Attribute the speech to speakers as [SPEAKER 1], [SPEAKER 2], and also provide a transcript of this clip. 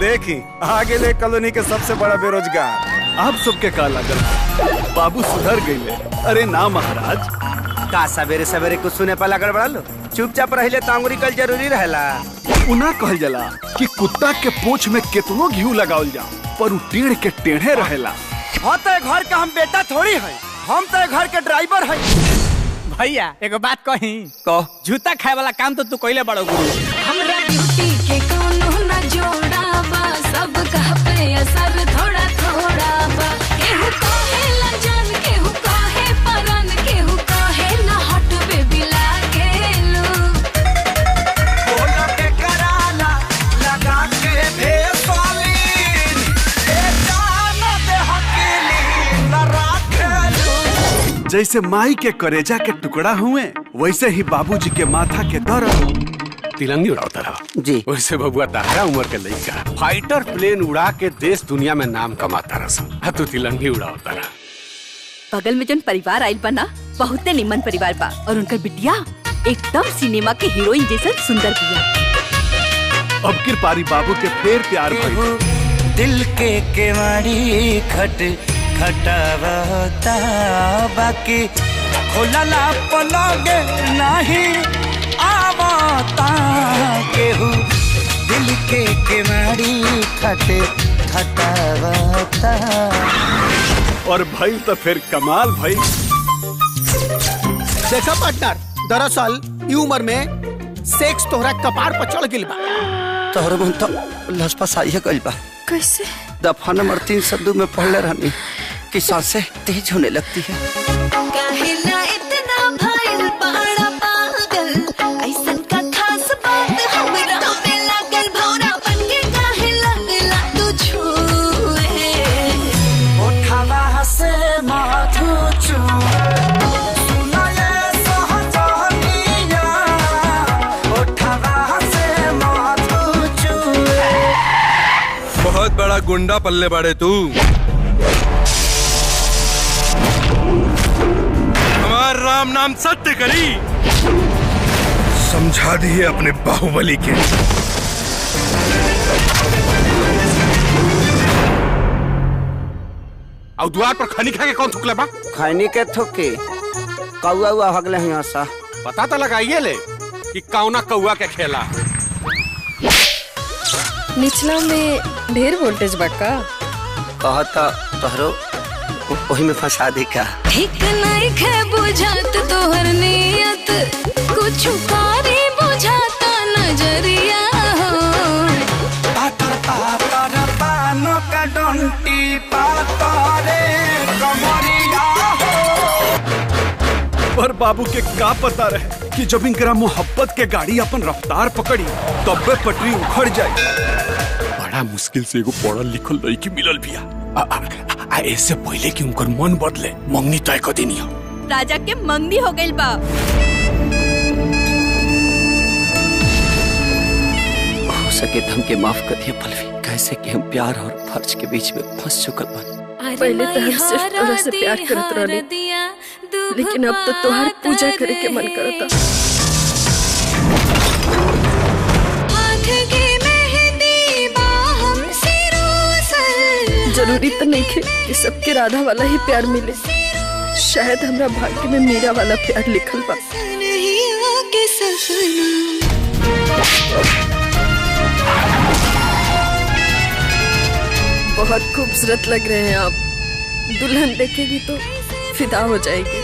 [SPEAKER 1] देखी आगे ले कॉलोनी के सबसे बड़ा बेरोजगार।
[SPEAKER 2] आप सबके का लागल बाबू सुधर गईले? अरे ना महाराज,
[SPEAKER 3] का सवेरे सवेरे कुछ सुने पर लगड़ बड़ा लो। चुपचाप रहिले तांगुरी कल जरूरी रहेला।
[SPEAKER 2] उना कहल जाला कि कुत्ता के पूंछ में कितनो घी लगावल जा पर उ टेढ़ के टेढ़े रहेला।
[SPEAKER 3] हाँ तो घर का हम बेटा थोड़ी है, हम तो घर के ड्राइवर है।
[SPEAKER 4] भैया एगो बात कही,
[SPEAKER 3] कह।
[SPEAKER 4] जूता खाए वाला काम तो तू कइले बड़ो गुरु।
[SPEAKER 5] हमरा ड्यूटी के कोनो न जोड़ा बा, सब कह पे असर थोड़ा थोड़ा बा। केहू कहे लजन, केहू कहे परन, केहू कहे न हट बेबी लागेलू।
[SPEAKER 3] बोला के कराला लगा के भेसोलीन, ए जान दे हकीली न राखेलू।
[SPEAKER 2] जैसे माई के करेजा के टुकड़ा हुए वैसे ही बाबूजी के माथा के दर्द।
[SPEAKER 6] तिलंगी उड़ाता रहा
[SPEAKER 3] जी।
[SPEAKER 6] वैसे बबुआ तारा उम्र के लड़का फाइटर प्लेन उड़ा के देश दुनिया में नाम कमाता रहा। तू तिलंगी उड़ाता रहा।
[SPEAKER 7] बगल में जन परिवार आइल बा ना, बहुते निमन परिवार बा और उनकर बिटिया एकदम सिनेमा के हीरोइन जैसा सुंदर बिया।
[SPEAKER 2] अब किरपारी बाबू के फेर प्यार भइल।
[SPEAKER 3] दिल के केवाड़ी खट खटावता, बाकी खोलला पलगे नहीं आवता। केहू दिल के केवाड़ी खट खटावता।
[SPEAKER 2] और भइल तो फिर कमाल भइल।
[SPEAKER 8] देखा पार्टनर, दरअसल ई उम्र में सेक्स तोहरा कपार पर चढ़ गिल बा।
[SPEAKER 3] तोहर मन तो लसपस आइए गइल बा।
[SPEAKER 7] कैसे?
[SPEAKER 3] दफा नंबर 302 में पढ़ले रहनी कि सांसें तेज होने लगती है।
[SPEAKER 5] काहेला इतना भइल बड़ा पागल, ऐसन का खास बात हमरा में लागल। भौरा बनके काहे लगला तू छुए।
[SPEAKER 3] उठावा से माथू चूए, सुना ये सहजनिया। उठावा से माथू चूए।
[SPEAKER 1] बहुत बड़ा गुंडा पल्ले बड़े तू। हमार राम नाम सत्य करी, समझा दिए अपने बाहुबली के।
[SPEAKER 6] और द्वार पर खनी खा के कौन थुकले बा?
[SPEAKER 3] खैनी के थोके कौआ हुआ भगले यहाँ सा।
[SPEAKER 6] पता तो लगाइए ले कि कौना कौआ के खेला।
[SPEAKER 9] निचला में ढेर वोल्टेज बा का?
[SPEAKER 3] कहता तोहरो वही में फंसा दी का।
[SPEAKER 5] ठीक नहीं खे बुझात तोहर नियत, कुछ कारी बुझाता नजरिया हो।
[SPEAKER 3] पातर पातर पानो का डंटी पातरे कमरिया हो।
[SPEAKER 2] और बाबू के का पता रहे कि जब इनकरा मोहब्बत के गाड़ी अपन रफ्तार पकड़ी तब्बे पटरी उखड़ जाए।
[SPEAKER 6] बड़ा मुश्किल से एगो पढ़ल लिखल लड़की मिलल बिया। ऐसे पहले कि उनकर मन बदले मंगनी तय कर देनी हो।
[SPEAKER 7] राजा के मंगनी हो गइल बा।
[SPEAKER 3] हो सके तो हमके माफ कर दिया पल्लवी। कैसे कि हम प्यार और फर्ज के बीच में फंस चुकल बन।
[SPEAKER 9] पहले तो हम सिर्फ तोरा से प्यार करत रहले, लेकिन अब तो तोहार पूजा करे के मन करता। जरूरी तो नहीं है कि सबके राधा वाला ही प्यार मिले। शायद हमरा भाग्य में मीरा वाला प्यार लिखल बा। बहुत खूबसूरत लग रहे हैं आप। दुल्हन देखेगी तो फिदा हो जाएगी।